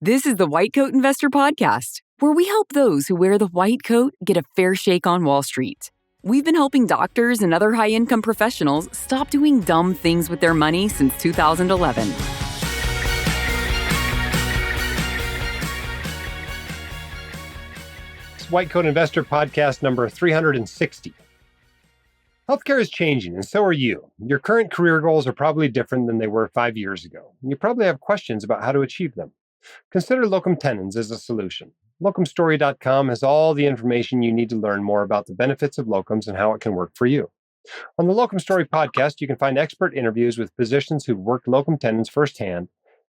This is the White Coat Investor Podcast, where we help those who wear the white coat get a fair shake on Wall Street. We've been helping doctors and other high-income professionals stop doing dumb things with their money since 2011. It's White Coat Investor Podcast number 360. Healthcare is changing, and so are you. Your current career goals are probably different than they were 5 years ago. You probably have questions about how to achieve them. Consider locum tenens as a solution. Locumstory.com has all the information you need to learn more about the benefits of locums and how it can work for you. On the Locum Story podcast, you can find expert interviews with physicians who've worked locum tenens firsthand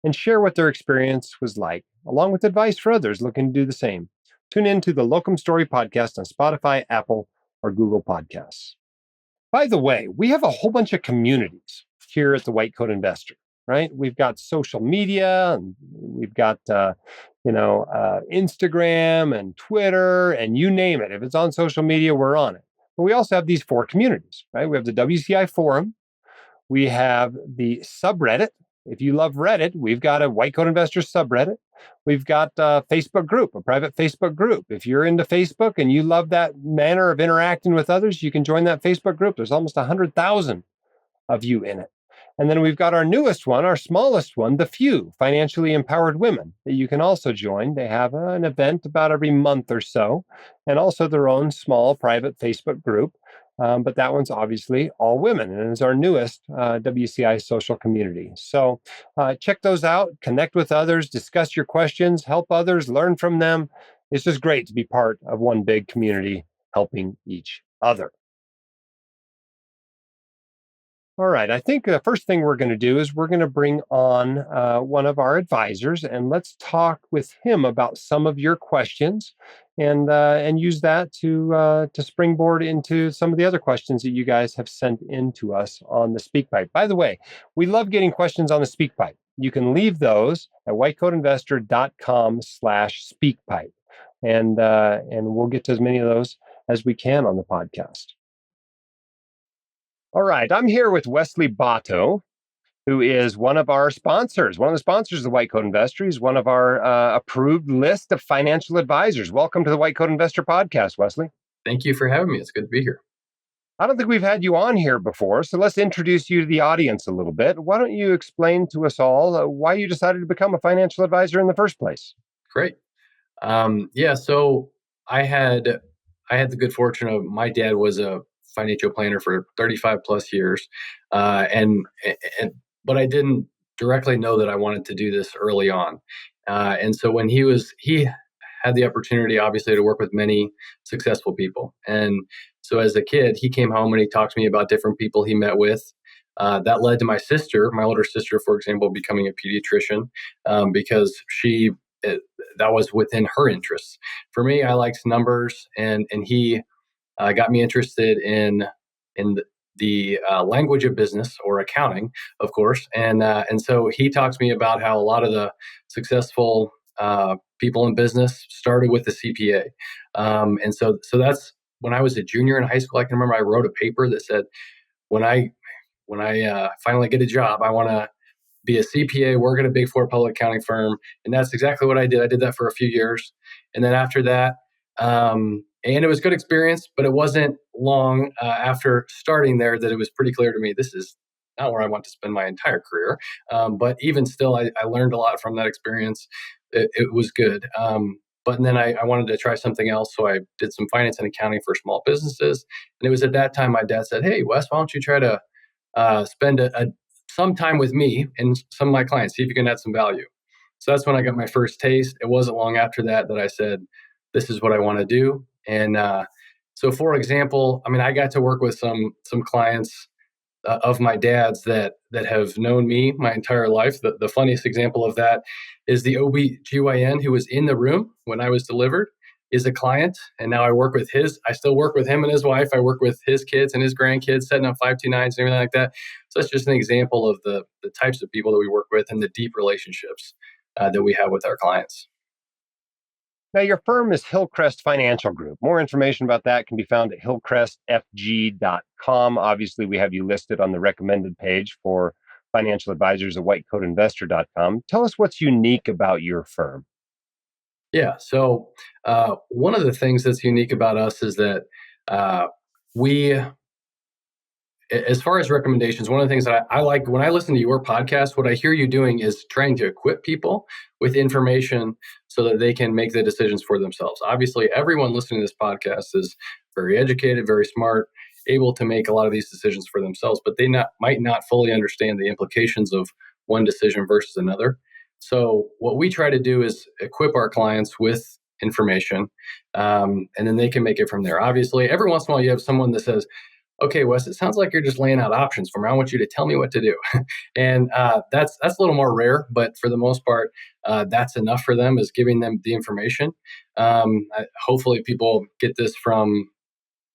and share what their experience was like, along with advice for others looking to do the same. Tune in to the Locum Story podcast on Spotify, Apple, or Google Podcasts. By the way, we have a whole bunch of communities here at the White Coat Investor, right? We've got social media, and we've got Instagram and Twitter, and you name it. If it's on social media, we're on it. But we also have these 4 communities, right? We have the WCI forum. We have the subreddit. If you love Reddit, we've got a White Coat Investor subreddit. We've got a Facebook group, a private Facebook group. If you're into Facebook and you love that manner of interacting with others, you can join that Facebook group. There's almost 100,000 of you in it. And then we've got our newest one, our smallest one, The Few, Financially Empowered Women, that you can also join. They have an event about every month or so, and also their own small private Facebook group. But that one's obviously all women, and is our newest WCI social community. So check those out, connect with others, discuss your questions, help others, learn from them. It's just great to be part of one big community helping each other. All right, I think the first thing we're going to do is we're going to bring on one of our advisors, and let's talk with him about some of your questions, and use that to springboard into some of the other questions that you guys have sent in to us on the SpeakPipe. By the way, we love getting questions on the SpeakPipe. You can leave those at whitecoatinvestor.com/SpeakPipe, and we'll get to as many of those as we can on the podcast. All right, I'm here with Wesley Botto, who is one of our sponsors, one of the sponsors of the White Coat Investor. He's one of our approved list of financial advisors. Welcome to the White Coat Investor Podcast, Wesley. Thank you for having me. It's good to be here. I don't think we've had you on here before, so let's introduce you to the audience a little bit. Why don't you explain to us all why you decided to become a financial advisor in the first place? Great. So I had the good fortune of my dad was a financial planner for 35 plus years. But I didn't directly know that I wanted to do this early on. And so when he had the opportunity, obviously, to work with many successful people. And so as a kid, he came home and he talked to me about different people he met with. That led to my older sister, for example, becoming a pediatrician because that was within her interests. For me, I liked numbers, and he got me interested in the language of business, or accounting, of course. And so he talked to me about how a lot of the successful people in business started with the CPA. And so that's when I was a junior in high school. I can remember I wrote a paper that said, when I finally get a job, I want to be a CPA, work at a Big Four public accounting firm. And that's exactly what I did. I did that for a few years. And then after that, and it was a good experience, but it wasn't long after starting there that it was pretty clear to me, this is not where I want to spend my entire career. But even still, I learned a lot from that experience. It was good. But then I wanted to try something else. So I did some finance and accounting for small businesses. And it was at that time my dad said, hey, Wes, why don't you try to spend some time with me and some of my clients, see if you can add some value. So that's when I got my first taste. It wasn't long after that I said, this is what I want to do. And so, for example, I got to work with some clients of my dad's that have known me my entire life. The funniest example of that is the OB/GYN who was in the room when I was delivered is a client. And now I still work with him and his wife. I work with his kids and his grandkids, setting up 529s and everything like that. So that's just an example of the types of people that we work with and the deep relationships that we have with our clients. Now, your firm is Hillcrest Financial Group. More information about that can be found at hillcrestfg.com. Obviously, we have you listed on the recommended page for financial advisors at whitecoatinvestor.com. Tell us what's unique about your firm. Yeah. So one of the things that's unique about us is that we, as far as recommendations, one of the things that I like when I listen to your podcast, what I hear you doing is trying to equip people with information so that they can make the decisions for themselves. Obviously, everyone listening to this podcast is very educated, very smart, able to make a lot of these decisions for themselves, but they might not fully understand the implications of one decision versus another. So what we try to do is equip our clients with information, and then they can make it from there. Obviously, every once in a while you have someone that says, okay, Wes, it sounds like you're just laying out options for me. I want you to tell me what to do. And that's a little more rare, but for the most part, that's enough for them, is giving them the information. Hopefully people get this from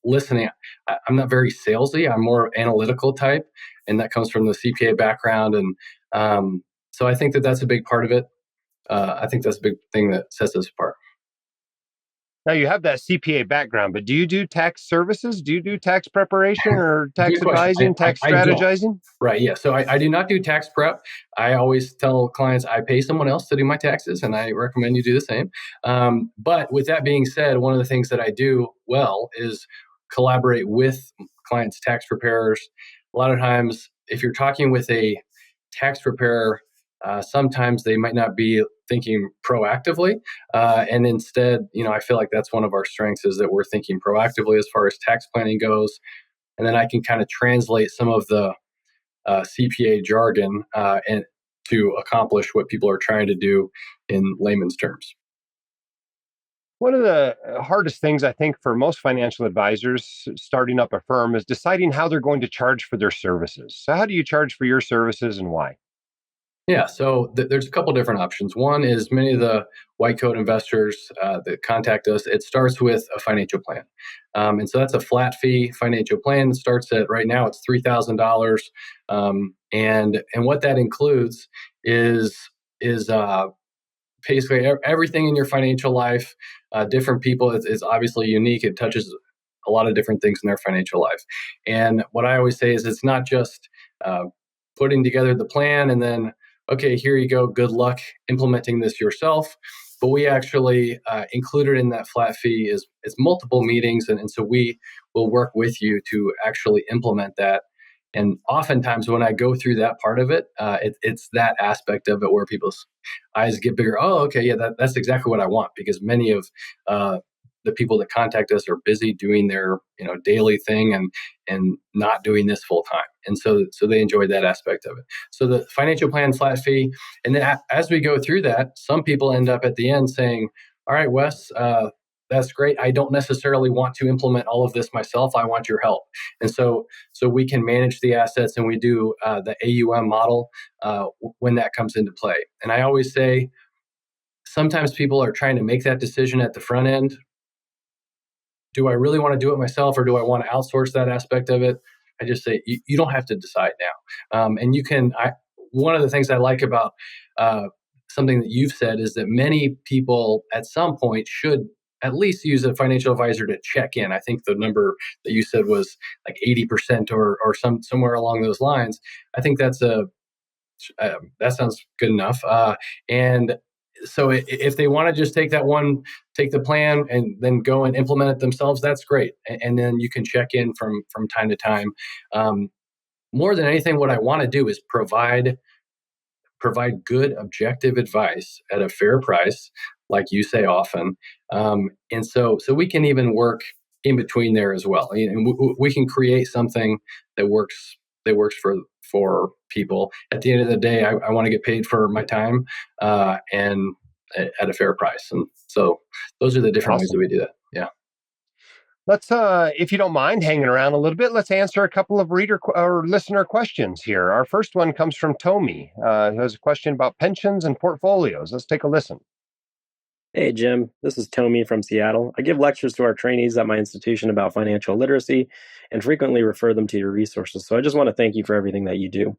listening. I'm not very salesy. I'm more analytical type, and that comes from the CPA background. And so I think that that's a big part of it. I think that's a big thing that sets us apart. Now, you have that CPA background, but do you do tax services? Do you do tax preparation or tax advising, tax strategizing? Right. Yeah. So I do not do tax prep. I always tell clients I pay someone else to do my taxes, and I recommend you do the same. But with that being said, one of the things that I do well is collaborate with clients' tax preparers. A lot of times, if you're talking with a tax preparer, sometimes they might not be thinking proactively. And instead, I feel like that's one of our strengths, is that we're thinking proactively as far as tax planning goes. And then I can kind of translate some of the CPA jargon and to accomplish what people are trying to do in layman's terms. One of the hardest things, I think, for most financial advisors starting up a firm is deciding how they're going to charge for their services. So how do you charge for your services and why? Yeah, so there's a couple different options. One is many of the white coat investors that contact us, it starts with a financial plan. And so that's a flat fee financial plan. It starts at, right now, it's $3,000. And what that includes is basically everything in your financial life. Different people, it's obviously unique. It touches a lot of different things in their financial life. And what I always say is, it's not just putting together the plan and then, okay, here you go, good luck implementing this yourself. But we actually included in that flat fee is multiple meetings. And so we will work with you to actually implement that. And oftentimes when I go through that part of it, it's that aspect of it where people's eyes get bigger. Oh, okay, yeah, that's exactly what I want, because many of the people that contact us are busy doing their daily thing and not doing this full time, and so they enjoy that aspect of it. So the financial plan, flat fee, and then as we go through that, some people end up at the end saying, "All right, Wes, that's great. I don't necessarily want to implement all of this myself. I want your help." And so we can manage the assets, and we do the AUM model when that comes into play. And I always say, sometimes people are trying to make that decision at the front end. Do I really want to do it myself, or do I want to outsource that aspect of it? I just say, you don't have to decide now. And you can, one of the things I like about something that you've said is that many people at some point should at least use a financial advisor to check in. I think the number that you said was like 80% or somewhere along those lines. I think that sounds good enough. And so if they want to just take the plan and then go and implement it themselves, that's great. And then you can check in from time to time. More than anything, what I want to do is provide good objective advice at a fair price, like you say often. And so we can even work in between there as well. And we can create something that works for people. At the end of the day, I want to get paid for my time and at a fair price. And so those are the different ways that we do that. Yeah. Let's, if you don't mind hanging around a little bit, let's answer a couple of reader or listener questions here. Our first one comes from Tomi, who has a question about pensions and portfolios. Let's take a listen. Hey, Jim. This is Tomi from Seattle. I give lectures to our trainees at my institution about financial literacy and frequently refer them to your resources. So I just want to thank you for everything that you do.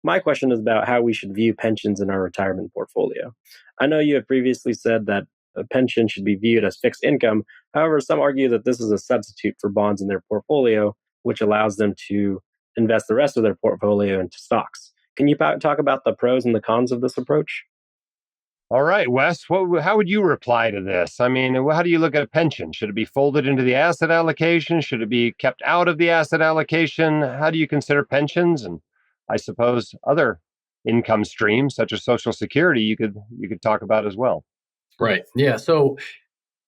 My question is about how we should view pensions in our retirement portfolio. I know you have previously said that a pension should be viewed as fixed income. However, some argue that this is a substitute for bonds in their portfolio, which allows them to invest the rest of their portfolio into stocks. Can you talk about the pros and the cons of this approach? All right, Wes, how would you reply to this? I mean, how do you look at a pension? Should it be folded into the asset allocation? Should it be kept out of the asset allocation? How do you consider pensions and I suppose other income streams such as Social Security you could talk about as well? Right. Yeah. So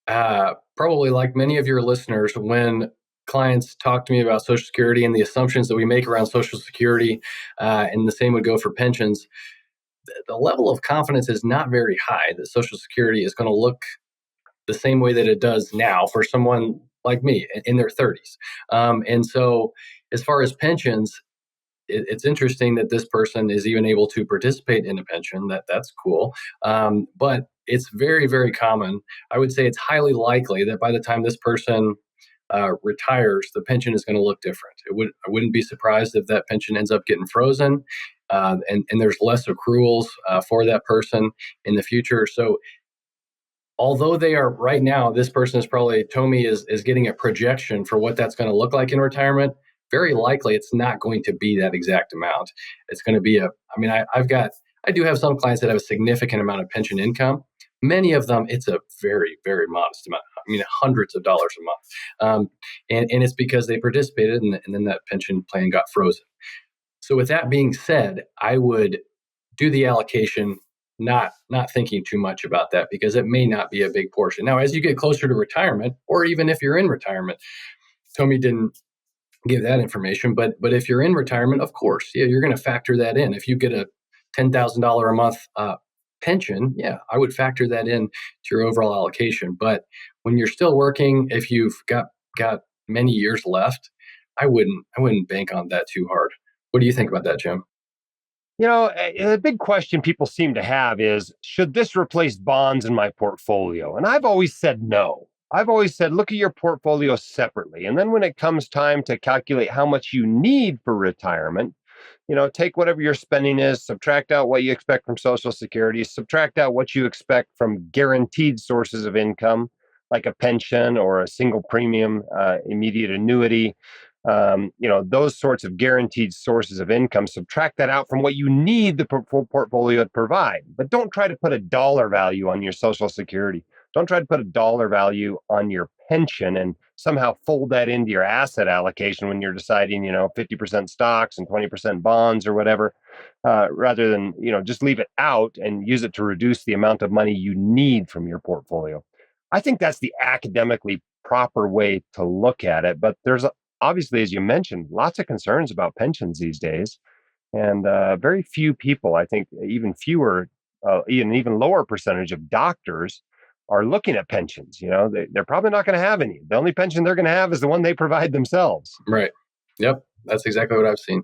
probably like many of your listeners, when clients talk to me about Social Security and the assumptions that we make around Social Security, and the same would go for pensions, the level of confidence is not very high that Social Security is going to look the same way that it does now for someone like me in their 30s. And so, as far as pensions, it's interesting that this person is even able to participate in a pension. That's cool. But it's very, very common. I would say it's highly likely that by the time this person retires, the pension is going to look different. I wouldn't be surprised if that pension ends up getting frozen, and there's less accruals for that person in the future. So, although they are right now, this person is probably, Tomi is getting a projection for what that's going to look like in retirement. Very likely it's not going to be that exact amount. It's going to be I do have some clients that have a significant amount of pension income. Many of them, it's a very, very modest amount. I mean, hundreds of dollars a month. And it's because they participated and then that pension plan got frozen. So with that being said, I would do the allocation, not thinking too much about that because it may not be a big portion. Now, as you get closer to retirement, or even if you're in retirement, Tomi didn't give that information, but if you're in retirement, of course, yeah, you're going to factor that in. If you get a $10,000 a month pension, yeah, I would factor that in to your overall allocation. But when you're still working, if you've got many years left, I wouldn't bank on that too hard. What do you think about that, Jim? You know, a big question people seem to have is, should this replace bonds in my portfolio? And I've always said no. I've always said, look at your portfolio separately. And then when it comes time to calculate how much you need for retirement, take whatever your spending is, subtract out what you expect from Social Security, subtract out what you expect from guaranteed sources of income, like a pension or a single premium immediate annuity. Those sorts of guaranteed sources of income, subtract that out from what you need the portfolio to provide. But don't try to put a dollar value on your Social Security. Don't try to put a dollar value on your pension and somehow fold that into your asset allocation when you're deciding, 50% stocks and 20% bonds or whatever, rather than, just leave it out and use it to reduce the amount of money you need from your portfolio. I think that's the academically proper way to look at it. But there's obviously, as you mentioned, lots of concerns about pensions these days. And very few people, I think even fewer, even lower percentage of doctors are looking at pensions. They're probably not going to have any. The only pension they're going to have is the one they provide themselves. Right. Yep. That's exactly what I've seen.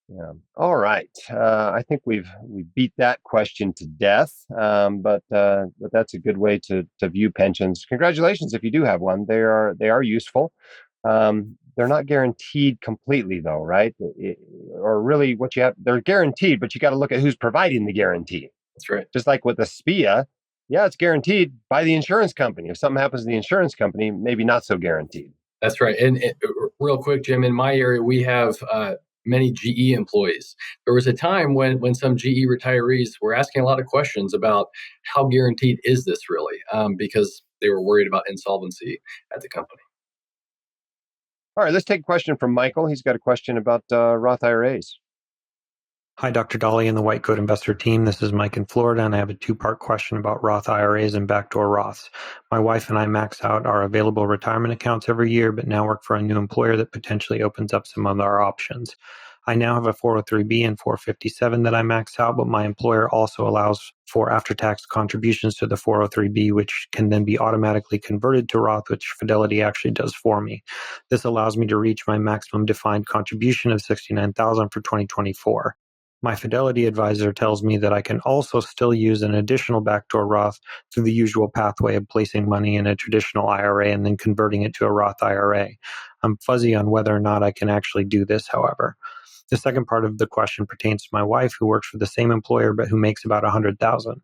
Yeah. All right. I think we beat that question to death. But that's a good way to view pensions. Congratulations if you do have one. They are useful. They're not guaranteed completely, though, right? Or really, they're guaranteed, but you got to look at who's providing the guarantee. That's right. Just like with the SPIA, yeah, it's guaranteed by the insurance company. If something happens to the insurance company, maybe not so guaranteed. That's right. And real quick, Jim, in my area, we have many GE employees. There was a time when some GE retirees were asking a lot of questions about how guaranteed is this really, because they were worried about insolvency at the company. All right, let's take a question from Michael. He's got a question about Roth IRAs. Hi, Dr. Dolly and the White Coat Investor team. This is Mike in Florida, and I have a two-part question about Roth IRAs and backdoor Roths. My wife and I max out our available retirement accounts every year, but now work for a new employer that potentially opens up some other options. I now have a 403B and 457 that I max out, but my employer also allows for after-tax contributions to the 403B, which can then be automatically converted to Roth, which Fidelity actually does for me. This allows me to reach my maximum defined contribution of $69,000 for 2024. My Fidelity advisor tells me that I can also still use an additional backdoor Roth through the usual pathway of placing money in a traditional IRA and then converting it to a Roth IRA. I'm fuzzy on whether or not I can actually do this, however. The second part of the question pertains to my wife, who works for the same employer but who makes about $100,000.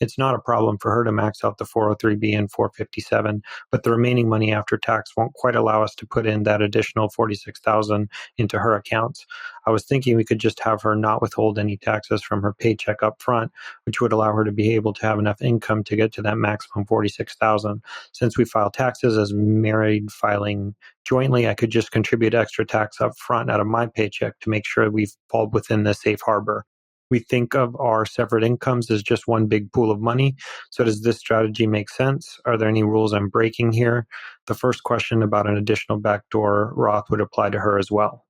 It's not a problem for her to max out the 403b and 457, but the remaining money after tax won't quite allow us to put in that additional 46,000 into her accounts. I was thinking we could just have her not withhold any taxes from her paycheck up front, which would allow her to be able to have enough income to get to that maximum 46,000. Since we file taxes as married filing jointly, I could just contribute extra tax up front out of my paycheck to make sure we fall within the safe harbor. We think of our separate incomes as just one big pool of money. So does this strategy make sense? Are there any rules I'm breaking here? The first question about an additional backdoor Roth would apply to her as well.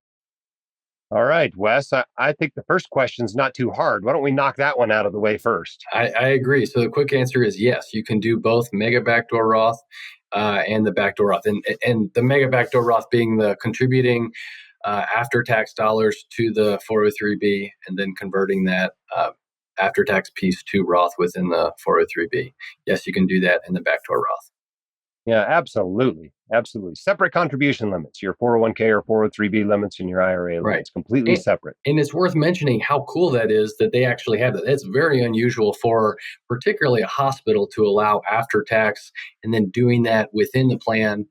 All right, Wes, I think the first question's not too hard. Why don't we knock that one out of the way first? I agree. So the quick answer is yes, you can do both mega backdoor Roth and the backdoor Roth. And the mega backdoor Roth being the contributing after-tax dollars to the 403b and then converting that after-tax piece to Roth within the 403b. Yes, you can do that in the backdoor Roth. Yeah, absolutely. Absolutely. Separate contribution limits, your 401k or 403b limits and your IRA limits, completely separate. And it's worth mentioning how cool that is that they actually have that. It's very unusual for particularly a hospital to allow after-tax and then doing that within the plan.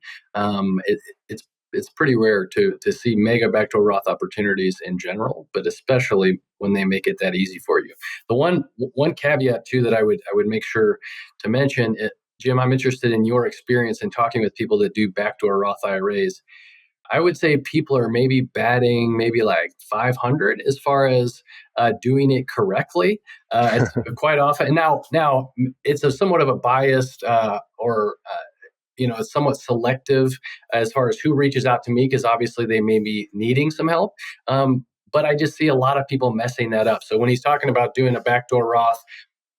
It's pretty rare to see mega backdoor Roth opportunities in general, but especially when they make it that easy for you. The one caveat too that I would make sure to mention, Jim, I'm interested in your experience in talking with people that do backdoor Roth IRAs. I would say people are maybe batting maybe like 500 as far as doing it correctly. It's quite often. And now it's somewhat of a biased or it's somewhat selective as far as who reaches out to me, because obviously they may be needing some help. But I just see a lot of people messing that up. So when he's talking about doing a backdoor Roth,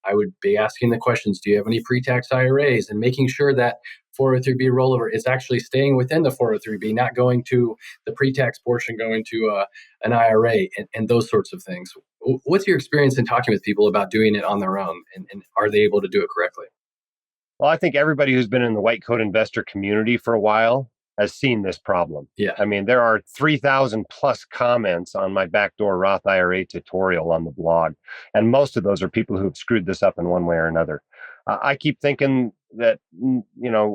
I would be asking the questions, do you have any pre-tax IRAs? And making sure that 403b rollover is actually staying within the 403b, not going to the pre-tax portion, going to an IRA and those sorts of things. What's your experience in talking with people about doing it on their own? And are they able to do it correctly? Well, I think everybody who's been in the white coat investor community for a while has seen this problem. Yeah. I mean, there are 3,000 plus comments on my backdoor Roth IRA tutorial on the blog. And most of those are people who've screwed this up in one way or another. I keep thinking that,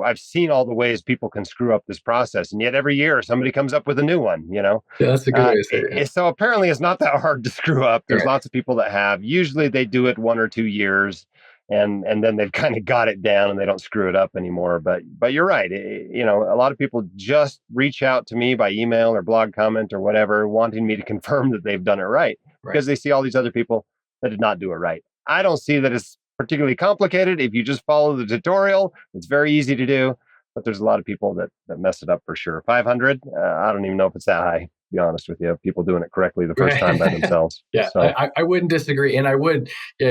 I've seen all the ways people can screw up this process. And yet every year somebody comes up with a new one, Yeah, that's a good way to say it. So apparently it's not that hard to screw up. There's lots of people that have. Usually they do it 1 or 2 years. And then they've kind of got it down and they don't screw it up anymore. But you're right. A lot of people just reach out to me by email or blog comment or whatever, wanting me to confirm that they've done it right because they see all these other people that did not do it right. I don't see that it's particularly complicated. If you just follow the tutorial, it's very easy to do. But there's a lot of people that mess it up for sure. 500, I don't even know if it's that high, to be honest with you. People doing it correctly the first time by themselves. Yeah, so. I wouldn't disagree. And I would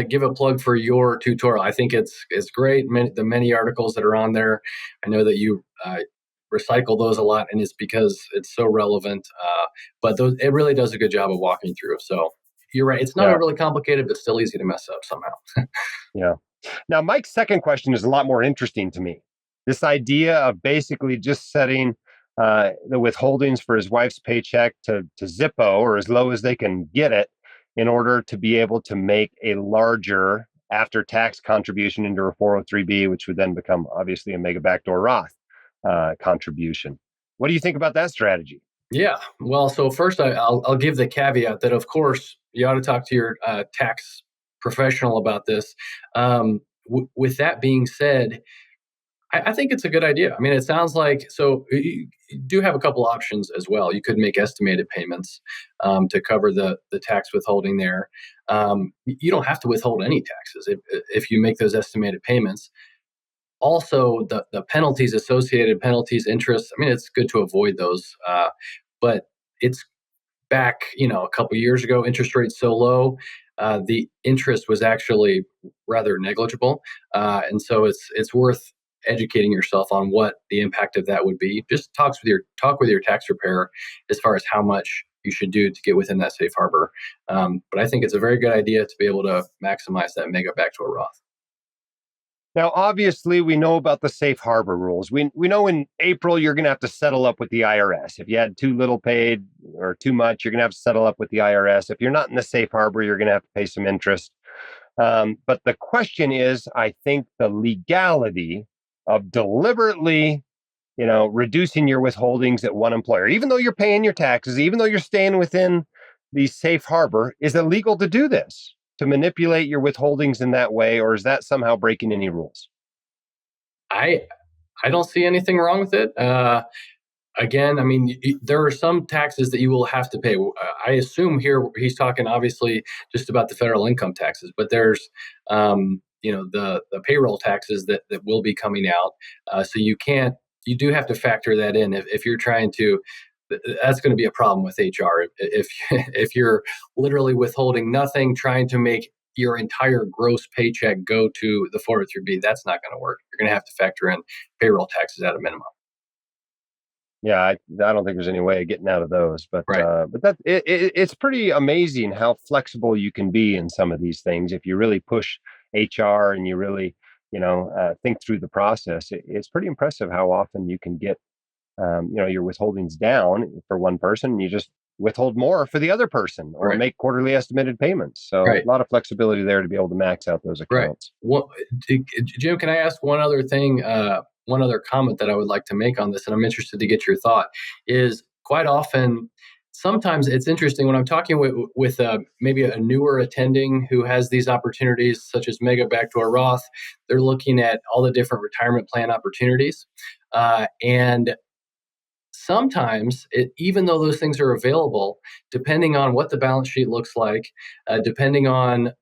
give a plug for your tutorial. I think it's great. The many articles that are on there, I know that you recycle those a lot, and it's because it's so relevant. But it really does a good job of walking through. So you're right. It's not overly complicated, but still easy to mess up somehow. Yeah. Now, Mike's second question is a lot more interesting to me. This idea of basically just setting the withholdings for his wife's paycheck to Zippo or as low as they can get it in order to be able to make a larger after-tax contribution into a 403b, which would then become obviously a mega backdoor Roth contribution. What do you think about that strategy? Yeah, well, so first I'll give the caveat that, of course, you ought to talk to your tax professional about this. With that being said, I think it's a good idea. I mean, it sounds like, so you do have a couple options as well. You could make estimated payments to cover the tax withholding there. You don't have to withhold any taxes if you make those estimated payments. Also, the penalties, associated penalties, interest, I mean, it's good to avoid those. But it's back, a couple of years ago, interest rates so low, the interest was actually rather negligible. And so it's worth educating yourself on what the impact of that would be. Just talk with your tax preparer as far as how much you should do to get within that safe harbor. But I think it's a very good idea to be able to maximize that mega backdoor Roth. Now, obviously, we know about the safe harbor rules. We know in April, you're going to have to settle up with the IRS. If you had too little paid or too much, you're going to have to settle up with the IRS. If you're not in the safe harbor, you're going to have to pay some interest. But the question is, I think the legality of deliberately, reducing your withholdings at one employer, even though you're paying your taxes, even though you're staying within the safe harbor, is it legal to do this, to manipulate your withholdings in that way, or is that somehow breaking any rules? I don't see anything wrong with it. Again, I mean, there are some taxes that you will have to pay. I assume here he's talking obviously just about the federal income taxes, but there's the payroll taxes that will be coming out. So you do have to factor that in if you're trying to. That's going to be a problem with HR if you're literally withholding nothing, trying to make your entire gross paycheck go to the 403B. That's not going to work. You're going to have to factor in payroll taxes at a minimum. Yeah, I don't think there's any way of getting out of those, but Right. It's pretty amazing how flexible you can be in some of these things if you really push HR and you really, think through the process. It's pretty impressive how often you can get, your withholdings down for one person, and you just withhold more for the other person, or Right. make quarterly estimated payments. So Right. a lot of flexibility there to be able to max out those Right. accounts. Jim, can I ask one other thing? One other comment that I would like to make on this, and I'm interested to get your thought, is quite often, sometimes it's interesting when I'm talking with maybe a newer attending who has these opportunities, such as Mega Backdoor Roth. They're looking at all the different retirement plan opportunities. And sometimes, even though those things are available, depending on what the balance sheet looks like, depending on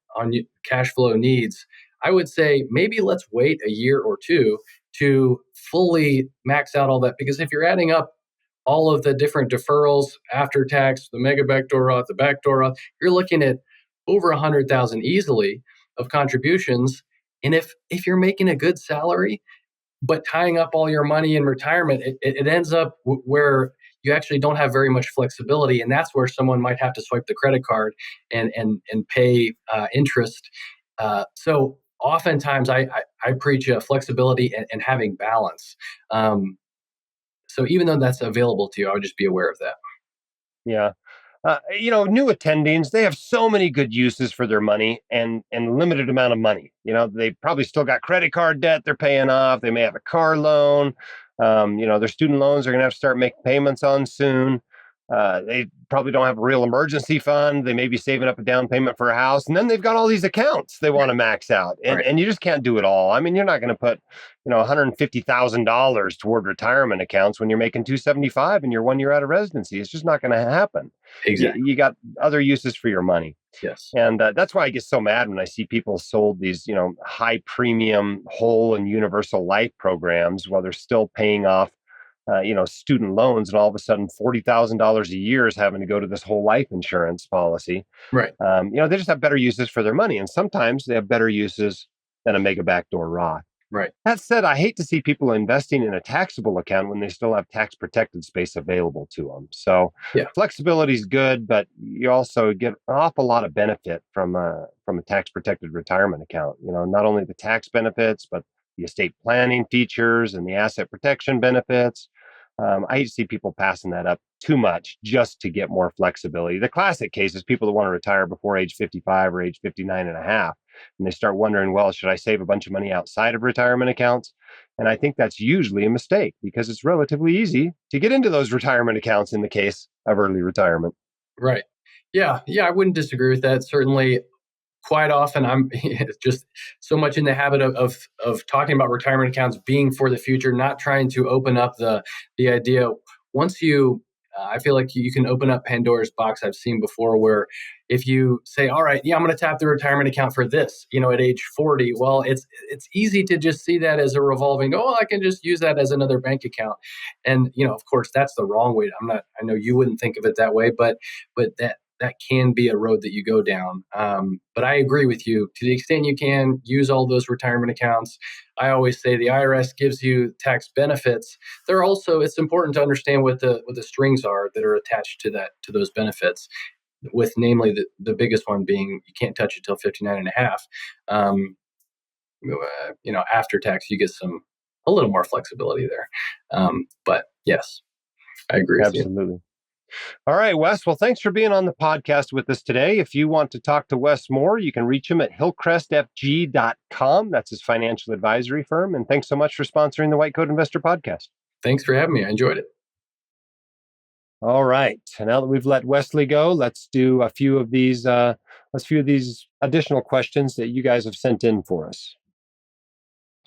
cash flow needs, I would say maybe let's wait a year or two to fully max out all that. Because if you're adding up all of the different deferrals after tax, the Mega Backdoor Roth, the Backdoor Roth, you're looking at over 100,000 easily of contributions. And if you're making a good salary, but tying up all your money in retirement, it ends up where you actually don't have very much flexibility, and that's where someone might have to swipe the credit card and pay interest. So oftentimes, I preach flexibility and having balance. So even though that's available to you, I would just be aware of that. Yeah. New attendings, they have so many good uses for their money and limited amount of money. They probably still got credit card debt they're paying off. They may have a car loan. Their student loans are going to have to start making payments on soon. They probably don't have a real emergency fund. They may be saving up a down payment for a house. And then they've got all these accounts they want to max out. And, Right. and you just can't do it all. I mean, you're not going to put, $150,000 toward retirement accounts when you're making $275 and you're 1 year out of residency. It's just not going to happen. Exactly. You got other uses for your money. Yes. And that's why I get so mad when I see people sold these, high premium whole and universal life programs while they're still paying off, student loans, and all of a sudden $40,000 a year is having to go to this whole life insurance policy. Right. They just have better uses for their money, and sometimes they have better uses than a Mega Backdoor Roth. Right. That said, I hate to see people investing in a taxable account when they still have tax protected space available to them. So Yeah. flexibility is good, but you also get an awful lot of benefit from a tax protected retirement account. Not only the tax benefits, but the estate planning features and the asset protection benefits. I hate to see people passing that up too much just to get more flexibility. The classic case is people that want to retire before age 55 or age 59 and a half. And they start wondering, well, should I save a bunch of money outside of retirement accounts? And I think that's usually a mistake because it's relatively easy to get into those retirement accounts in the case of early retirement. Right. Yeah. I wouldn't disagree with that. Certainly, quite often I'm just so much in the habit of talking about retirement accounts being for the future, not trying to open up the idea. Once you, I feel like you can open up Pandora's box. I've seen before where if you say, all right, yeah, I'm going to tap the retirement account for this, at age 40. Well, it's easy to just see that as a revolving, I can just use that as another bank account. And, of course, that's the wrong way. I know you wouldn't think of it that way, but that can be a road that you go down. But I agree with you. To the extent you can, use all those retirement accounts. I always say the IRS gives you tax benefits. It's important to understand what the strings are that are attached to those benefits, with namely the biggest one being you can't touch it till 59 and a half. After tax, you get a little more flexibility there. But yes, I agree with you. Absolutely. All right, Wes. Well, thanks for being on the podcast with us today. If you want to talk to Wes more, you can reach him at hillcrestfg.com. That's his financial advisory firm. And thanks so much for sponsoring the White Coat Investor Podcast. Thanks for having me. I enjoyed it. All right. Now that we've let Wesley go, let's do a few of these additional questions that you guys have sent in for us.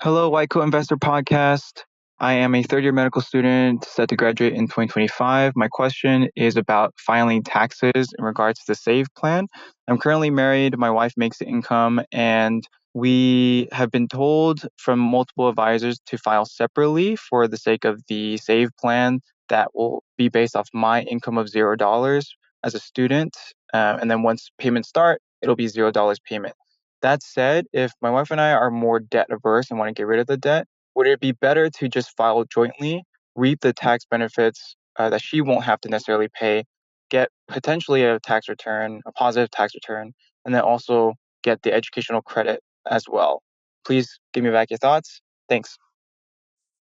Hello, White Coat Investor Podcast. I am a third-year medical student set to graduate in 2025. My question is about filing taxes in regards to the SAVE plan. I'm currently married. My wife makes the income, and we have been told from multiple advisors to file separately for the sake of the SAVE plan that will be based off my income of $0 as a student. And then once payments start, it'll be $0 payment. That said, if my wife and I are more debt averse and want to get rid of the debt, would it be better to just file jointly, reap the tax benefits that she won't have to necessarily pay, get potentially a tax return, a positive tax return, and then also get the educational credit as well? Please give me back your thoughts. Thanks.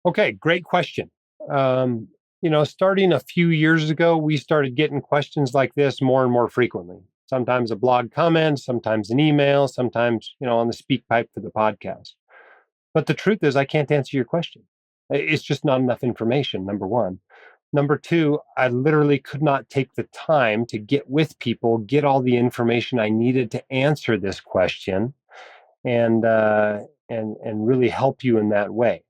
Okay, great question. Starting a few years ago, we started getting questions like this more and more frequently. Sometimes a blog comment, sometimes an email, sometimes, on the speak pipe for the podcast. But the truth is, I can't answer your question. It's just not enough information, number one. Number two, I literally could not take the time to get with people, get all the information I needed to answer this question, and really help you in that way.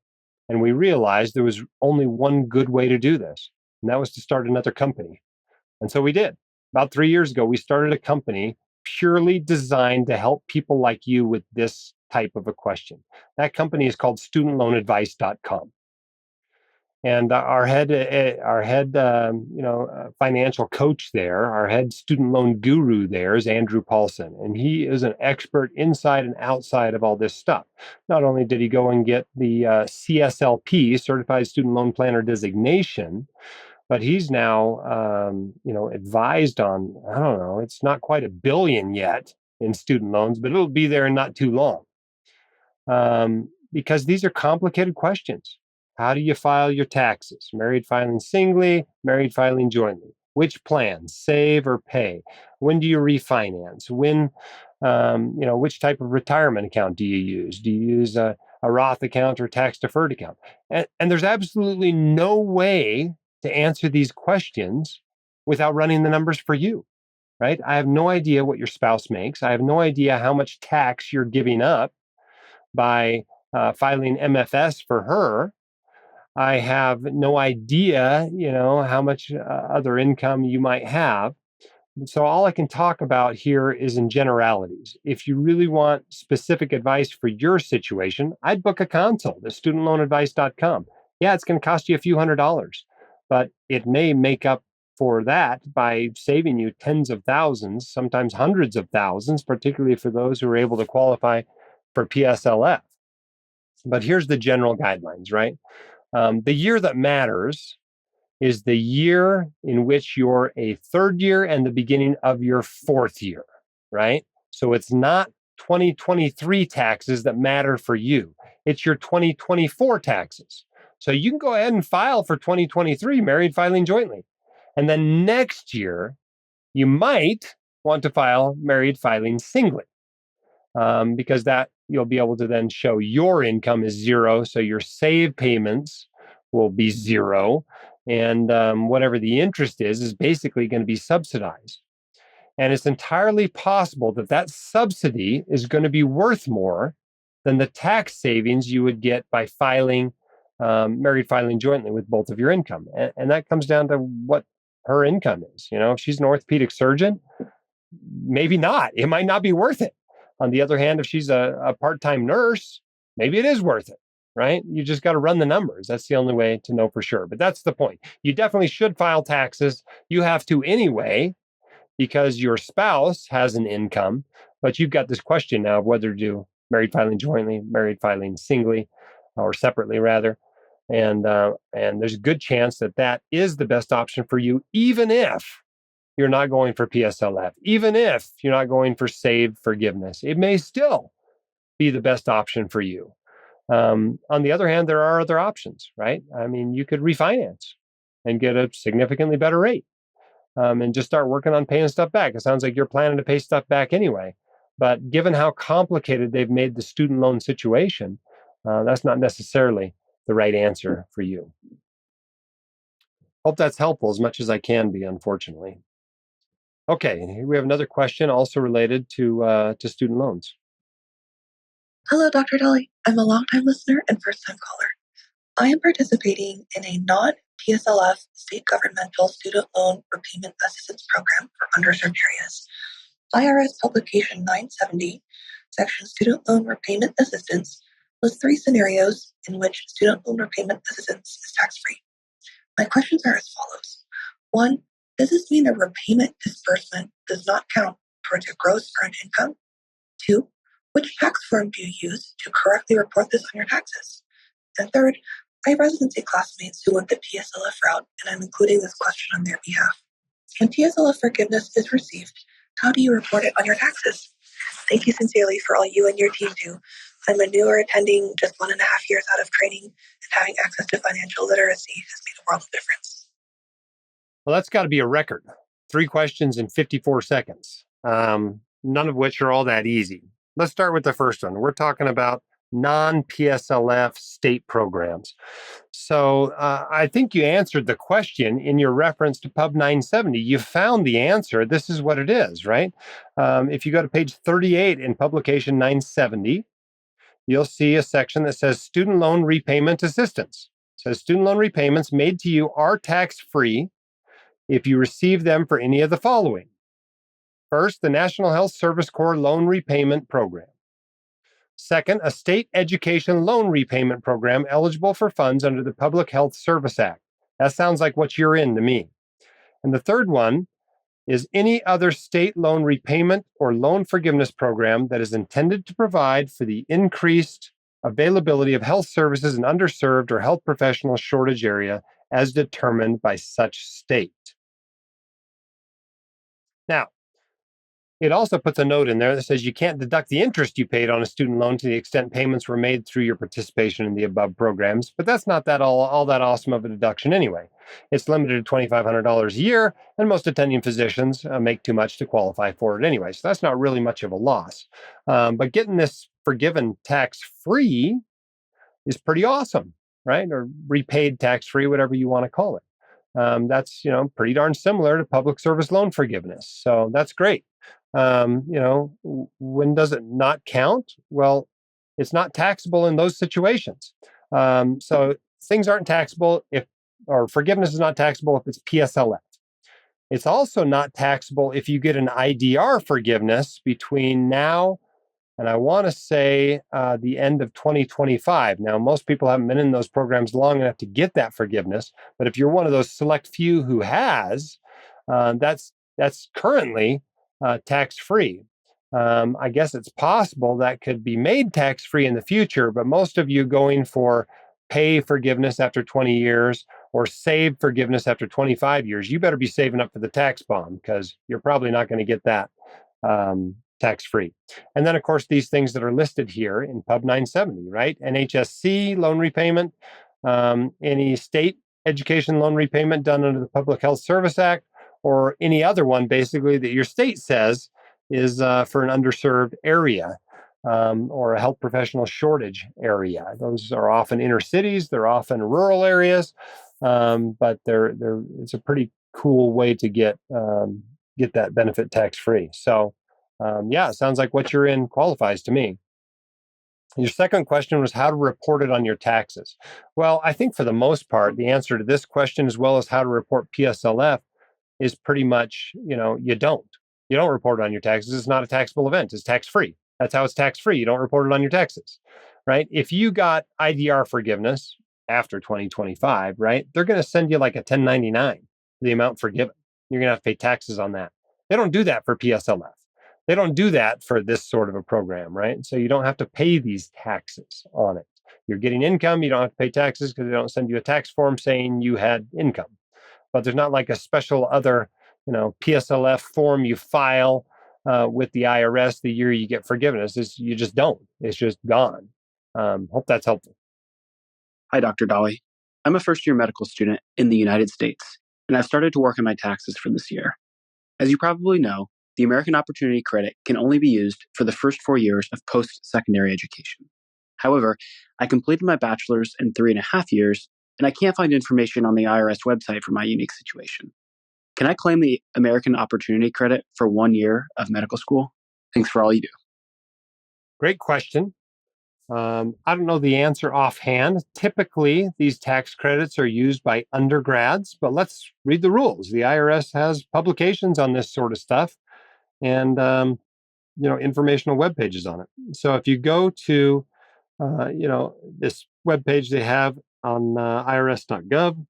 And we realized there was only one good way to do this, and that was to start another company. And so we did. About 3 years ago, we started a company purely designed to help people like you with this type of a question. That company is called studentloanadvice.com. And our head financial coach there, our head student loan guru there is Andrew Paulson. And he is an expert inside and outside of all this stuff. Not only did he go and get the CSLP, Certified Student Loan Planner designation, but he's now, advised on, I don't know, it's not quite $1 billion yet in student loans, but it'll be there in not too long. Because these are complicated questions. How do you file your taxes? Married filing singly, married filing jointly. Which plan, save or pay? When do you refinance? When, which type of retirement account do you use? Do you use a Roth account or tax deferred account? And there's absolutely no way to answer these questions without running the numbers for you, right? I have no idea what your spouse makes. I have no idea how much tax you're giving up by filing MFS for her. I have no idea, how much other income you might have. So all I can talk about here is in generalities. If you really want specific advice for your situation, I'd book a consult at studentloanadvice.com. Yeah, it's going to cost you a few $100s, but it may make up for that by saving you tens of thousands, sometimes hundreds of thousands, particularly for those who are able to qualify for PSLF. But here's the general guidelines, right? The year that matters is the year in which you're a third year and the beginning of your fourth year, right? So it's not 2023 taxes that matter for you. It's your 2024 taxes. So you can go ahead and file for 2023 married filing jointly. And then next year, you might want to file married filing singly, because that you'll be able to then show your income is zero. So your save payments will be zero. And whatever the interest is basically going to be subsidized. And it's entirely possible that that subsidy is going to be worth more than the tax savings you would get by filing married filing jointly with both of your income. And that comes down to what her income is. If she's an orthopedic surgeon, maybe not. It might not be worth it. On the other hand, if she's a part-time nurse, maybe it is worth it, right? You just got to run the numbers. That's the only way to know for sure. But that's the point. You definitely should file taxes. You have to anyway, because your spouse has an income. But you've got this question now of whether to do married filing jointly, married filing singly, or separately rather. And there's a good chance that that is the best option for you, even if you're not going for PSLF, even if you're not going for SAVE forgiveness. It may still be the best option for you. On the other hand, there are other options, right? I mean, you could refinance and get a significantly better rate. and just start working on paying stuff back. It sounds like you're planning to pay stuff back anyway. But given how complicated they've made the student loan situation, that's not necessarily the right answer for you. Hope that's helpful as much as I can be, unfortunately. Okay, here we have another question also related to student loans. Hello, Dr. Dolly. I'm a longtime listener and first-time caller. I am participating in a non-PSLF state governmental student loan repayment assistance program for underserved areas. IRS Publication 970, Section Student Loan Repayment Assistance, lists 3 scenarios in which student loan repayment assistance is tax-free. My questions are as follows. 1, does this mean a repayment disbursement does not count towards your gross earned income? 2, which tax form do you use to correctly report this on your taxes? And 3rd, I have residency classmates who went the PSLF route, and I'm including this question on their behalf. When PSLF forgiveness is received, how do you report it on your taxes? Thank you sincerely for all you and your team do. I'm a newer attending, just 1.5 years out of training, and having access to financial literacy has made a world of difference. Well, that's got to be a record. 3 questions in 54 seconds, none of which are all that easy. Let's start with the first one. We're talking about non-PSLF state programs. So I think you answered the question in your reference to Pub 970. You found the answer. This is what it is, right? If you go to page 38 in Publication 970, you'll see a section that says Student Loan Repayment Assistance. It says student loan repayments made to you are tax-free if you receive them for any of the following. First, the National Health Service Corps Loan Repayment Program. Second, a state education loan repayment program eligible for funds under the Public Health Service Act. That sounds like what you're in to me. And the third one is any other state loan repayment or loan forgiveness program that is intended to provide for the increased availability of health services in underserved or health professional shortage area as determined by such state. Now, it also puts a note in there that says you can't deduct the interest you paid on a student loan to the extent payments were made through your participation in the above programs, but that's not that all that awesome of a deduction anyway. It's limited to $2,500 a year, and most attending physicians make too much to qualify for it anyway, so that's not really much of a loss. But getting this forgiven tax-free is pretty awesome, right? Or repaid tax-free, whatever you want to call it. That's pretty darn similar to public service loan forgiveness, so that's great. When does it not count? Well, it's not taxable in those situations. So things aren't taxable or forgiveness is not taxable if it's PSLF. It's also not taxable if you get an IDR forgiveness between now and I want to say the end of 2025. Now, most people haven't been in those programs long enough to get that forgiveness, but if you're one of those select few who has, that's currently tax-free. I guess it's possible that could be made tax-free in the future, but most of you going for pay forgiveness after 20 years or save forgiveness after 25 years, you better be saving up for the tax bomb because you're probably not going to get that tax-free. And then, of course, these things that are listed here in Pub 970, right? NHSC loan repayment, any state education loan repayment done under the Public Health Service Act, or any other one basically that your state says is for an underserved area or a health professional shortage area. Those are often inner cities, they're often rural areas, but it's a pretty cool way to get that benefit tax-free. So it sounds like what you're in qualifies to me. Your second question was how to report it on your taxes. Well, I think for the most part, the answer to this question, as well as how to report PSLF, is pretty much, you don't report it on your taxes. It's not a taxable event. It's tax-free. That's how it's tax-free. You don't report it on your taxes, right? If you got IDR forgiveness after 2025, right, they're going to send you like a 1099, the amount forgiven. You're going to have to pay taxes on that. They don't do that for PSLF. They don't do that for this sort of a program, right? So you don't have to pay these taxes on it. You're getting income. You don't have to pay taxes because they don't send you a tax form saying you had income. But there's not like a special other, PSLF form you file with the IRS the year you get forgiveness. You just don't. It's just gone. Hope that's helpful. Hi, Dr. Dolly. I'm a first-year medical student in the United States. and I've started to work on my taxes for this year. As you probably know, the American Opportunity Credit can only be used for the first 4 years of post-secondary education. However, I completed my bachelor's in 3.5 years, and I can't find information on the IRS website for my unique situation. Can I claim the American Opportunity Credit for 1 year of medical school? Thanks for all you do. Great question. I don't know the answer offhand. Typically, these tax credits are used by undergrads, but let's read the rules. The IRS has publications on this sort of stuff and informational web pages on it. So if you go to this web page they have on irs.gov,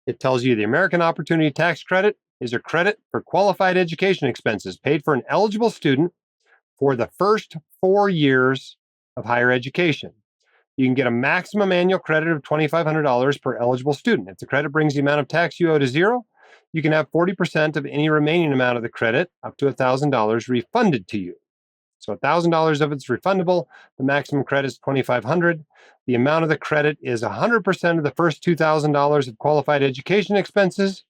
it tells you the American Opportunity Tax Credit is a credit for qualified education expenses paid for an eligible student for the first 4 years of higher education. You can get a maximum annual credit of $2,500 per eligible student. If the credit brings the amount of tax you owe to zero, you can have 40% of any remaining amount of the credit, up to $1,000, refunded to you. So $1,000 of it's refundable. The maximum credit is $2,500. The amount of the credit is 100% of the first $2,000 of qualified education expenses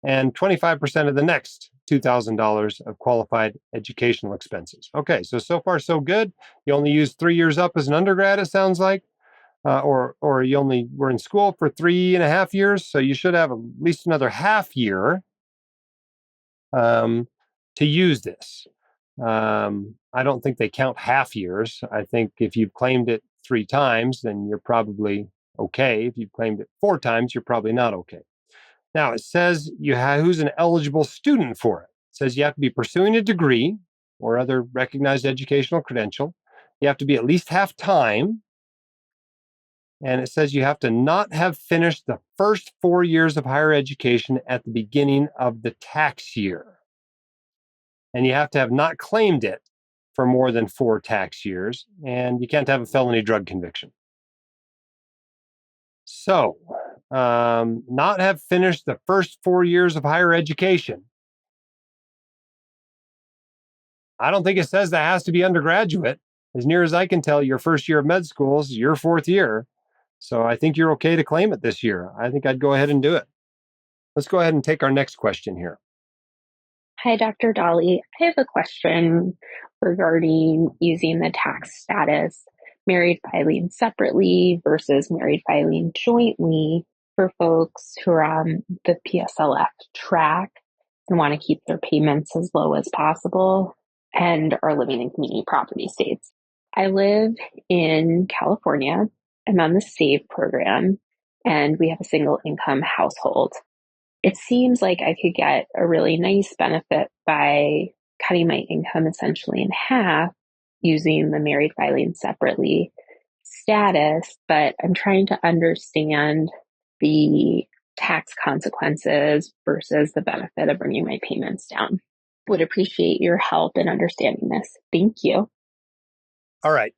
and 25% of the next $2,000 of qualified educational expenses. Okay, so far so good. You only used 3 years up as an undergrad, it sounds like, or you only were in school for 3.5 years, so you should have at least another half year to use this. I don't think they count half years. I think if you've claimed it 3 times, then you're probably okay. If you've claimed it 4 times, you're probably not okay. Now, it says who's an eligible student for it. It says you have to be pursuing a degree or other recognized educational credential. You have to be at least half-time. And it says you have to not have finished the first 4 years of higher education at the beginning of the tax year. And you have to have not claimed it for more than 4 tax years. And you can't have a felony drug conviction. So, not have finished the first 4 years of higher education. I don't think it says that has to be undergraduate. As near as I can tell, your first year of med school is your 4th year. So I think you're okay to claim it this year. I think I'd go ahead and do it. Let's go ahead and take our next question here. Hi, Dr. Dolly. I have a question regarding using the tax status married filing separately versus married filing jointly for folks who are on the PSLF track and want to keep their payments as low as possible and are living in community property states. I live in California. I'm on the SAVE program, and we have a single income household. It seems like I could get a really nice benefit by cutting my income essentially in half using the married filing separately status, but I'm trying to understand the tax consequences versus the benefit of bringing my payments down. Would appreciate your help in understanding this. Thank you. All right.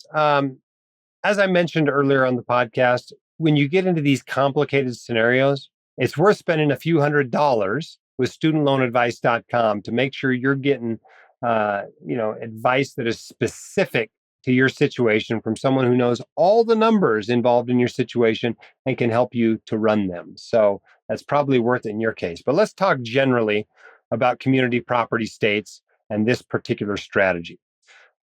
As I mentioned earlier on the podcast, when you get into these complicated scenarios, it's worth spending a few $100s with studentloanadvice.com to make sure you're getting, advice that is specific to your situation from someone who knows all the numbers involved in your situation and can help you to run them. So that's probably worth it in your case. But let's talk generally about community property states and this particular strategy.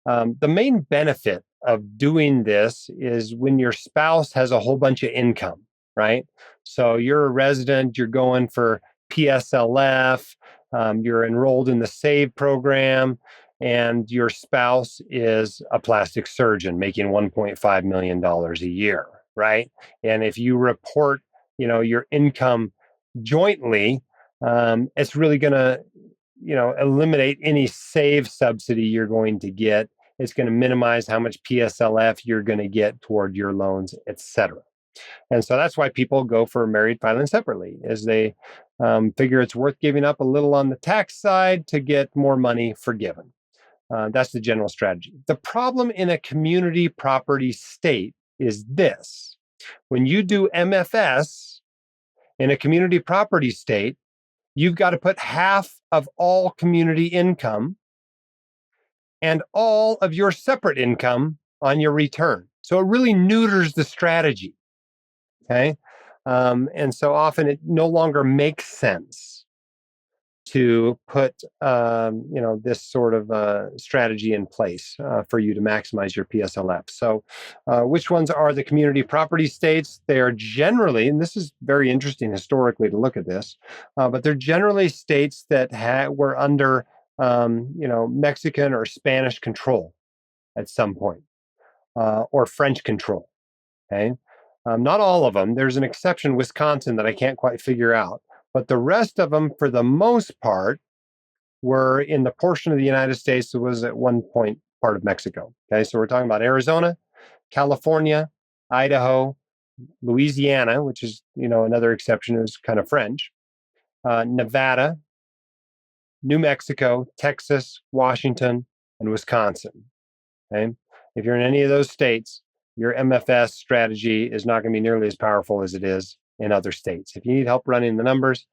The main benefit of doing this is when your spouse has a whole bunch of income, right? So you're a resident, you're going for PSLF, you're enrolled in the SAVE program, and your spouse is a plastic surgeon making $1.5 million a year, right? And if you report, your income jointly, it's really going to, eliminate any SAVE subsidy you're going to get. It's going to minimize how much PSLF you're going to get toward your loans, et cetera. And so that's why people go for married filing separately, is they figure it's worth giving up a little on the tax side to get more money forgiven. That's the general strategy. The problem in a community property state is this. When you do MFS in a community property state, you've got to put half of all community income and all of your separate income on your return. So it really neuters the strategy. Okay. And so often it no longer makes sense to put this sort of strategy in place for you to maximize your PSLF. So which ones are the community property states? They are generally, and this is very interesting historically to look at this, but they're generally states that were under Mexican or Spanish control at some point, or French control. Okay. Not all of them. There's an exception, Wisconsin, that I can't quite figure out. But the rest of them, for the most part, were in the portion of the United States that was at one point part of Mexico. Okay, so we're talking about Arizona, California, Idaho, Louisiana, which is, another exception is kind of French, Nevada, New Mexico, Texas, Washington, and Wisconsin. Okay, if you're in any of those states, your MFS strategy is not going to be nearly as powerful as it is in other states. If you need help running the numbers,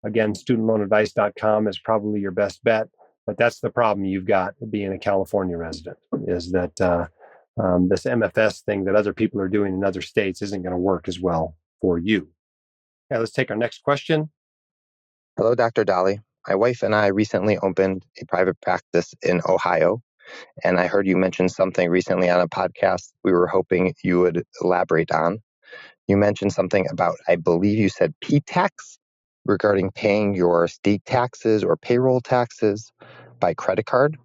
again, studentloanadvice.com is probably your best bet. But that's the problem you've got being a California resident, is that this MFS thing that other people are doing in other states isn't going to work as well for you. Okay, let's take our next question. Hello, Dr. Dolly. My wife and I recently opened a private practice in Ohio, and I heard you mention something recently on a podcast we were hoping you would elaborate on. You mentioned something about, I believe you said P-tax, regarding paying your state taxes or payroll taxes by credit card.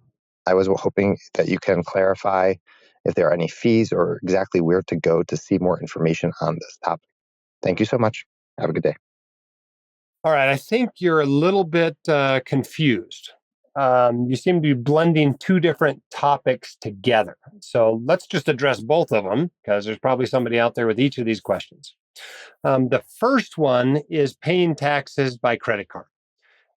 I was hoping that you can clarify if there are any fees or exactly where to go to see more information on this topic. Thank you so much. Have a good day. All right, I think you're a little bit confused. You seem to be blending two different topics together. So let's just address both of them, because there's probably somebody out there with each of these questions. The first one is paying taxes by credit card.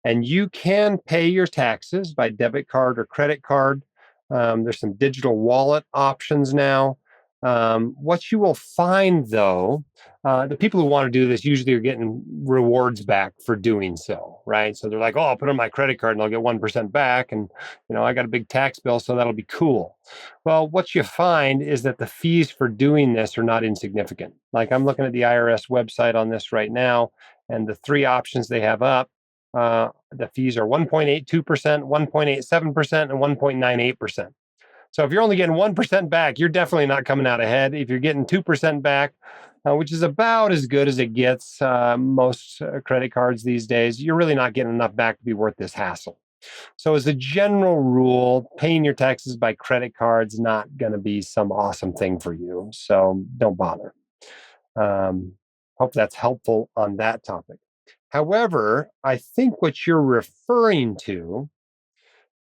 And you can pay your taxes by debit card or credit card. There's some digital wallet options now. What you will find, though, the people who want to do this usually are getting rewards back for doing so, right? So they're like, oh, I'll put on my credit card and I'll get 1% back. And, I got a big tax bill, so that'll be cool. Well, what you find is that the fees for doing this are not insignificant. Like, I'm looking at the IRS website on this right now, and the three options they have up, the fees are 1.82%, 1.87%, and 1.98%. So if you're only getting 1% back, you're definitely not coming out ahead. If you're getting 2% back, which is about as good as it gets, most credit cards these days, you're really not getting enough back to be worth this hassle. So as a general rule, paying your taxes by credit card's not going to be some awesome thing for you. So don't bother. Hope that's helpful on that topic. However, I think what you're referring to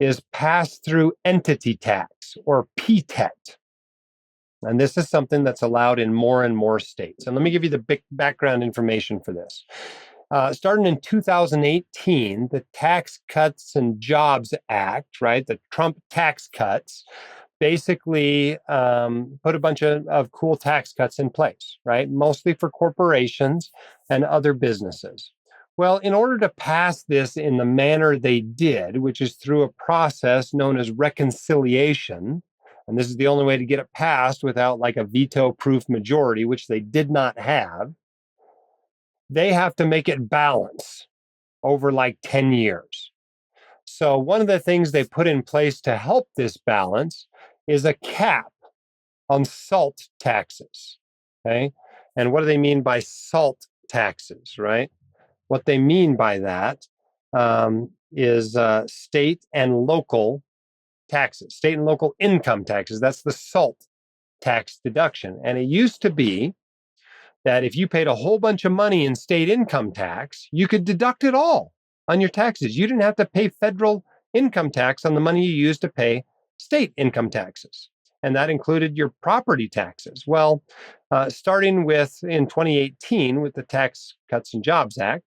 is pass-through entity tax, or PTET. And this is something that's allowed in more and more states. And let me give you the big background information for this. Starting in 2018, the Tax Cuts and Jobs Act, right, the Trump tax cuts, basically put a bunch of cool tax cuts in place, right, mostly for corporations and other businesses. Well, in order to pass this in the manner they did, which is through a process known as reconciliation, and this is the only way to get it passed without like a veto-proof majority, which they did not have, they have to make it balance over like 10 years. So one of the things they put in place to help this balance is a cap on SALT taxes, okay? And what do they mean by SALT taxes, right? What they mean by that is state and local taxes, state and local income taxes. That's the SALT tax deduction. And it used to be that if you paid a whole bunch of money in state income tax, you could deduct it all on your taxes. You didn't have to pay federal income tax on the money you used to pay state income taxes. And that included your property taxes. Well, starting with in 2018 with the Tax Cuts and Jobs Act,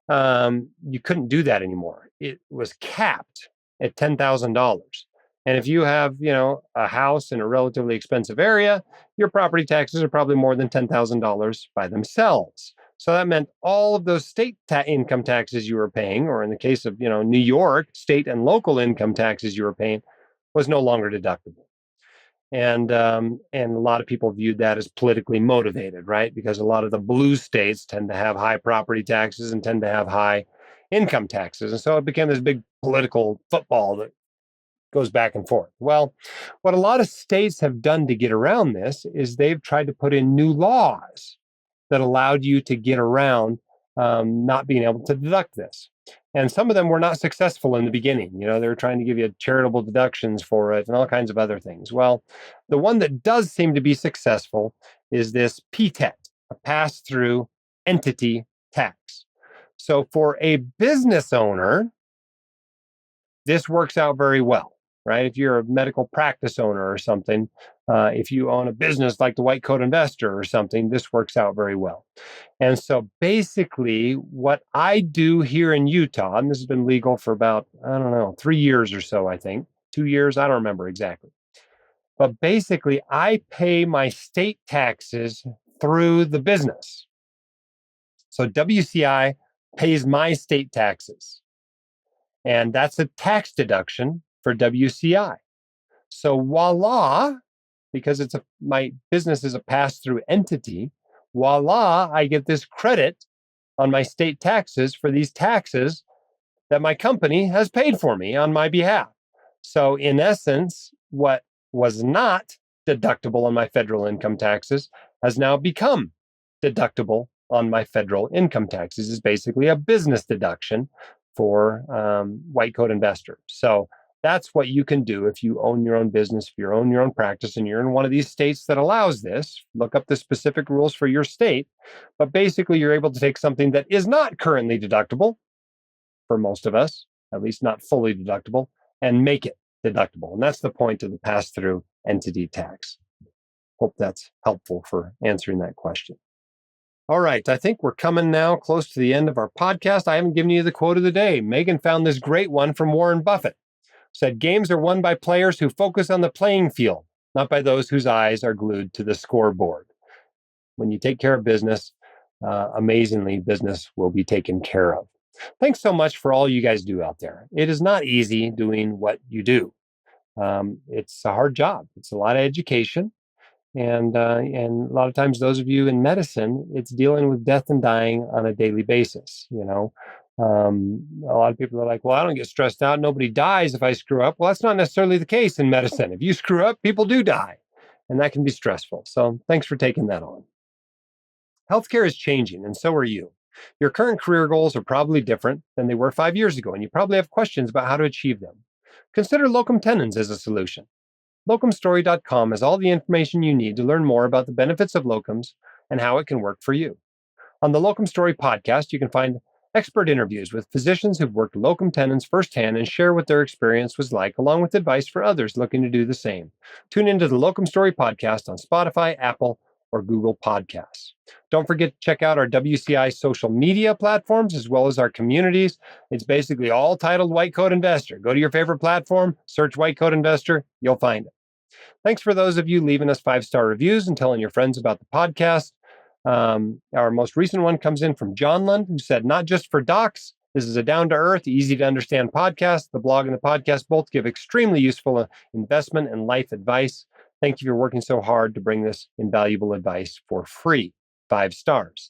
you couldn't do that anymore. It was capped at $10,000. And if you have, a house in a relatively expensive area, your property taxes are probably more than $10,000 by themselves. So that meant all of those state income taxes you were paying, or in the case of, New York, state and local income taxes you were paying, was no longer deductible. And a lot of people viewed that as politically motivated, right? Because a lot of the blue states tend to have high property taxes and tend to have high income taxes. And so it became this big political football that goes back and forth. Well, what a lot of states have done to get around this is they've tried to put in new laws that allowed you to get around not being able to deduct this. And some of them were not successful in the beginning. You know, they were trying to give you charitable deductions for it and all kinds of other things. Well, the one that does seem to be successful is this PTET, a pass-through entity tax. So for a business owner, this works out very well, right? If you're a medical practice owner or something, if you own a business like the White Coat Investor or something, this works out very well. And so basically what I do here in Utah, and this has been legal for about, 3 years or so, I think, 2 years, I don't remember exactly. But basically I pay my state taxes through the business. So WCI pays my state taxes. And that's a tax deduction for WCI. So voila, because my business is a pass-through entity, voila, I get this credit on my state taxes for these taxes that my company has paid for me on my behalf. So in essence, what was not deductible on my federal income taxes has now become deductible on my federal income taxes. Is basically a business deduction for White Coat Investor. So that's what you can do if you own your own business, if you own your own practice, and you're in one of these states that allows this. Look up the specific rules for your state. But basically, you're able to take something that is not currently deductible for most of us, at least not fully deductible, and make it deductible. And that's the point of the pass-through entity tax. Hope that's helpful for answering that question. All right, I think we're coming now close to the end of our podcast. I haven't given you the quote of the day. Megan found this great one from Warren Buffett. Said, games are won by players who focus on the playing field, not by those whose eyes are glued to the scoreboard. When you take care of business, amazingly, business will be taken care of. Thanks so much for all you guys do out there. It is not easy doing what you do. It's a hard job. It's a lot of education. And a lot of times, those of you in medicine, it's dealing with death and dying on a daily basis. You know, a lot of people are like, well, I don't get stressed out. Nobody dies if I screw up. Well, that's not necessarily the case in medicine. If you screw up, people do die, and that can be stressful. So thanks for taking that on. Healthcare is changing, and so are you. Your current career goals are probably different than they were 5 years ago, and you probably have questions about how to achieve them. Consider locum tenens as a solution. Locumstory.com has all the information you need to learn more about the benefits of locums and how it can work for you. On the Locum Story podcast, you can find expert interviews with physicians who've worked locum tenens firsthand and share what their experience was like, along with advice for others looking to do the same. Tune into the Locum Story podcast on Spotify, Apple, or Google Podcasts. Don't forget to check out our WCI social media platforms as well as our communities. It's basically all titled White Coat Investor. Go to your favorite platform, search White Coat Investor, you'll find it. Thanks for those of you leaving us 5-star reviews and telling your friends about the podcast. Our most recent one comes in from John Lund, who said, not just for docs, this is a down-to-earth, easy-to-understand podcast. The blog and the podcast both give extremely useful investment and life advice. Thank you for working so hard to bring this invaluable advice for free. 5 stars.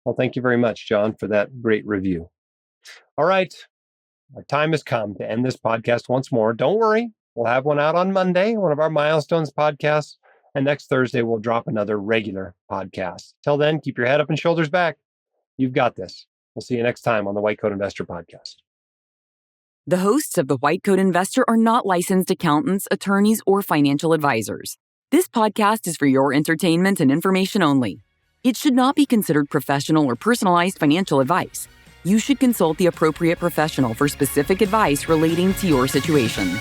Well, thank you very much, John, for that great review. All right. Our time has come to end this podcast once more. Don't worry. We'll have one out on Monday, one of our Milestones podcasts. And next Thursday, we'll drop another regular podcast. Till then, keep your head up and shoulders back. You've got this. We'll see you next time on the White Coat Investor Podcast. The hosts of the White Coat Investor are not licensed accountants, attorneys, or financial advisors. This podcast is for your entertainment and information only. It should not be considered professional or personalized financial advice. You should consult the appropriate professional for specific advice relating to your situation.